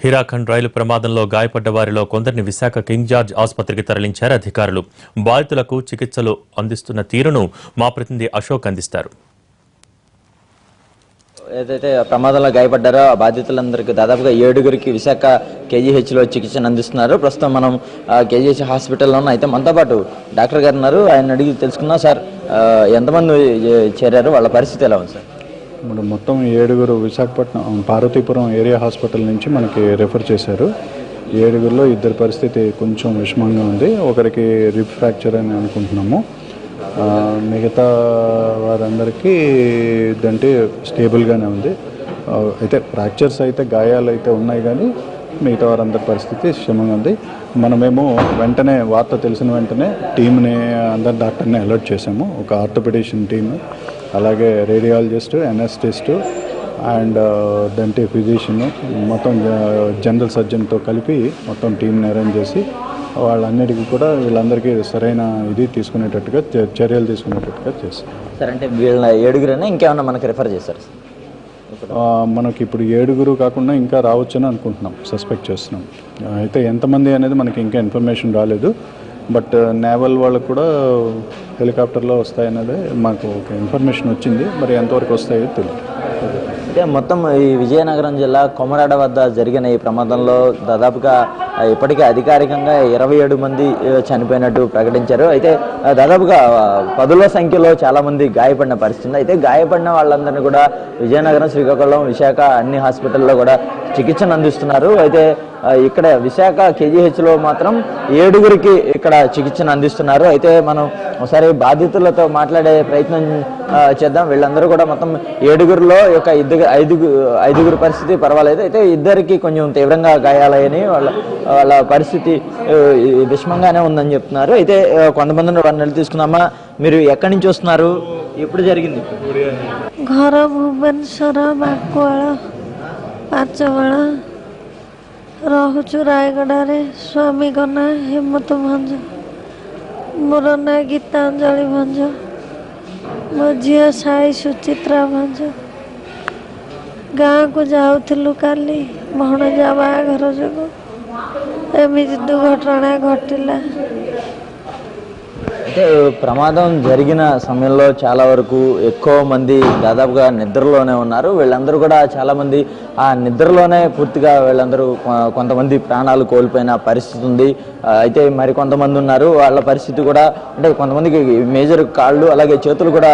హీరాఖండ్ రైలు ప్రమాదంలో గాయపడ్డ వారిలో కొందరిని విశాఖ కింగ్ జార్జ్ ఆసుపత్రికి తరలించారు అధికారులు. బాధితులకు చికిత్సలు అందిస్తున్న తీరును మా ప్రతినిధి అశోక్ అందిస్తారు. ఏదైతే ప్రమాదంలో గాయపడ్డారో ఆ బాధితులందరికీ దాదాపుగా 7గురికి విశాఖ కేజీహెచ్లో చికిత్సను అందిస్తున్నారు. ప్రస్తుతం మనం కేజీహెచ్ హాస్పిటల్లో ఉన్న అయితే మనతో పాటు డాక్టర్ గారు ఉన్నారు. ఆయన అడిగి తెలుసుకున్నాం. సార్, ఎంతమంది చేరారు, వాళ్ళ పరిస్థితి ఎలా ఉంది సార్? ఇప్పుడు మొత్తం 7గురు విశాఖపట్నం పార్వతీపురం ఏరియా హాస్పిటల్ నుంచి మనకి రెఫర్ చేశారు. 7గురిలో 2 పరిస్థితి కొంచెం విషమంగా ఉంది. ఒకరికి రిబ్ ఫ్రాక్చర్ అని అనుకుంటున్నాము. మిగతా వారందరికీ ఇదంటే స్టేబుల్గానే ఉంది. అయితే ఫ్రాక్చర్స్ అయితే గాయాలు అయితే ఉన్నాయి, కానీ మిగతా వారందరి పరిస్థితి క్షేమంగా ఉంది. మనమేమో వెంటనే వార్త తెలిసిన వెంటనే టీంని అందరి డాక్టర్ని అలర్ట్ చేసాము. ఒక ఆర్థోపెడిషన్ టీమ్, అలాగే రేడియాలజిస్టు, ఎనెస్థిస్టు అండ్ దంటే ఫిజిషియన్, మొత్తం జనరల్ సర్జన్తో కలిపి మొత్తం టీంని అరేంజ్ చేసి వాళ్ళన్నిటికీ కూడా వీళ్ళందరికీ సరైన ఇది తీసుకునేటట్టుగా చర్యలు తీసుకునేటట్టుగా చేస్తాం. సార్, అంటే వీళ్ళ 7గురైనా ఇంకేమన్నా మనకి రెఫర్ చేశారు? మనకి ఇప్పుడు 7గురు కాకుండా ఇంకా రావచ్చని అనుకుంటున్నాం, సస్పెక్ట్ చేస్తున్నాం. అయితే ఎంతమంది అనేది మనకి ఇంకా ఇన్ఫర్మేషన్ రాలేదు. బట్ నేవల్ వాళ్ళకు కూడా హెలికాప్టర్లో వస్తాయనేది మాకు ఒక ఇన్ఫర్మేషన్ వచ్చింది. మరి ఎంతవరకు వస్తాయో తెలియదు. అంటే మొత్తం ఈ విజయనగరం జిల్లా కొమరాడ వద్ద జరిగిన ఈ ప్రమాదంలో దాదాపుగా ఇప్పటికే అధికారికంగా 27 మంది చనిపోయినట్టు ప్రకటించారు. అయితే దాదాపుగా 10ల సంఖ్యలో చాలామంది గాయపడిన పరిస్థితి. అయితే గాయపడిన వాళ్ళందరినీ కూడా విజయనగరం, శ్రీకాకుళం, విశాఖ అన్ని హాస్పిటల్లో కూడా చికిత్సను అందిస్తున్నారు. అయితే ఇక్కడ విశాఖ కేజీహెచ్లో మాత్రం 7గురికి ఇక్కడ చికిత్సను అందిస్తున్నారు. అయితే మనం ఒకసారి బాధితులతో మాట్లాడే ప్రయత్నం చేద్దాం. వీళ్ళందరూ కూడా మొత్తం 7గురిలో ఒక 5గురు పరిస్థితి పర్వాలేదు. అయితే 2కి కొంచెం తీవ్రంగా గాయాలయ్యని వాళ్ళ పరిస్థితి విషమంగానే ఉందని చెప్తున్నారు. అయితే కొంతమందిని వారిని తీసుకున్నామా, మీరు ఎక్కడి నుంచి వస్తున్నారు, ఎప్పుడు జరిగింది? ଘର ଭୁବନେଶ୍ୱର ବାକୁଆଳ ପାଞ୍ଚବଳ, ରହୁଛୁ ରାୟଗଡ଼ାରେ। ସ୍ୱାମୀଙ୍କ ନାଁ ହେମନ୍ତ ଭଞ୍ଜ, ମୋର ନାଁ ଗୀତାଞ୍ଜଳି ଭଞ୍ଜ, ମୋ ଝିଅ ସାଇ ସୁଚିତ୍ରା ଭଞ୍ଜ। ଗାଁକୁ ଯାଉଥିଲୁ କାଲି ଭଣଜା ବାହାଘର ଯୋଗୁଁ ଏମିତି ଦୁର୍ଘଟଣା ଘଟିଲା। అంటే ప్రమాదం జరిగిన సమయంలో చాలా వరకు ఎక్కువ మంది దాదాపుగా నిద్రలోనే ఉన్నారు. వీళ్ళందరూ కూడా చాలామంది ఆ నిద్రలోనే పూర్తిగా వీళ్ళందరూ కొంతమంది ప్రాణాలు కోల్పోయిన పరిస్థితి ఉంది. అయితే మరి కొంతమంది ఉన్నారు, వాళ్ళ పరిస్థితి కూడా అంటే కొంతమందికి మేజర్ కాళ్ళు అలాగే చేతులు కూడా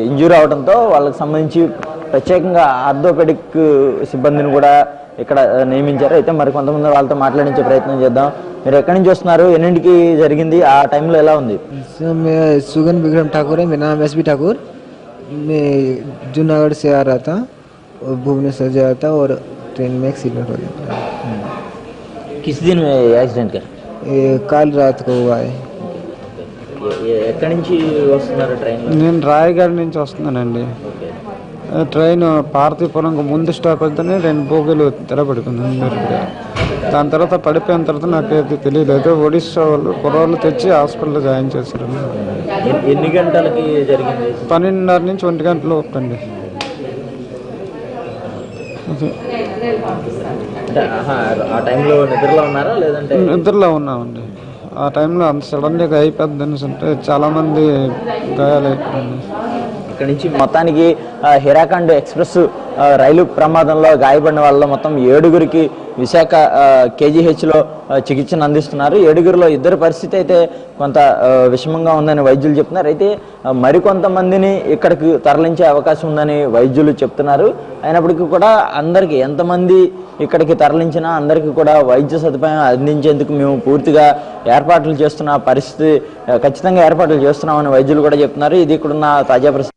ఇంజూర్ అవడంతో వాళ్ళకి సంబంధించి ప్రత్యేకంగా ఆర్థోపెడిక్ సిబ్బందిని కూడా ఇక్కడ నియమించారు. అయితే మరి కొంతమంది వాళ్ళతో మాట్లాడించే ప్రయత్నం చేద్దాం. మీరు ఎక్కడి నుంచి వస్తున్నారు, ఎన్నింటికి జరిగింది, ఆ టైంలో ఎలా ఉంది? मैं सुगन विक्रम ठाकुर है, मेरा नाम एस बी ठाकुर। मैं जूनागढ़ से आ रहा था और भुवनेश्वर जा रहा था और ट्रेन में एक्सीडेंट हो गया। किस दिन में एक्सीडेंट कर? कल रात को हुआ है। ఎక్కడి నుంచి వస్తున్నారు ట్రైన్? నేను రాయగఢ నుంచి వస్తున్నానండి. ట్రైన్ పార్వతీపురంకు ముందు స్టాప్ అయితేనే 2 బోగీలు తెరబడుకున్నాను. దాని తర్వాత పడిపోయిన తర్వాత నాకైతే తెలియదు. అయితే ఒడిశా వాళ్ళు కుర్రాళ్ళు తెచ్చి హాస్పిటల్లో జాయిన్ చేశారు. ఎన్ని గంటలకి జరిగింది? 12:30 నుంచి 1 గంట లోపు అండి. ఆ టైంలో నిద్రలో ఉన్నారా లేదంటే? నిద్రలో ఉన్నామండి. ఆ టైంలో అంత సడన్గా అయిపోద్ది అనేసి అంటే చాలామంది గాయాలైపోయింది. ఇక్కడ నుంచి మొత్తానికి హీరాఖండ్ ఎక్స్ప్రెస్ రైలు ప్రమాదంలో గాయపడిన వాళ్ళలో మొత్తం 7గురికి విశాఖ కేజీహెచ్లో చికిత్సను అందిస్తున్నారు. 7గురిలో 2 పరిస్థితి అయితే కొంత విషమంగా ఉందని వైద్యులు చెప్తున్నారు. అయితే మరికొంతమందిని ఇక్కడికి తరలించే అవకాశం ఉందని వైద్యులు చెప్తున్నారు. అయినప్పటికీ కూడా అందరికీ ఎంతమంది ఇక్కడికి తరలించినా అందరికీ కూడా వైద్య సదుపాయం అందించేందుకు మేము పూర్తిగా ఏర్పాట్లు చేస్తున్న పరిస్థితి, ఖచ్చితంగా ఏర్పాట్లు చేస్తున్నామని వైద్యులు కూడా చెప్తున్నారు. ఇది ఇక్కడున్న తాజా పరిస్థితి.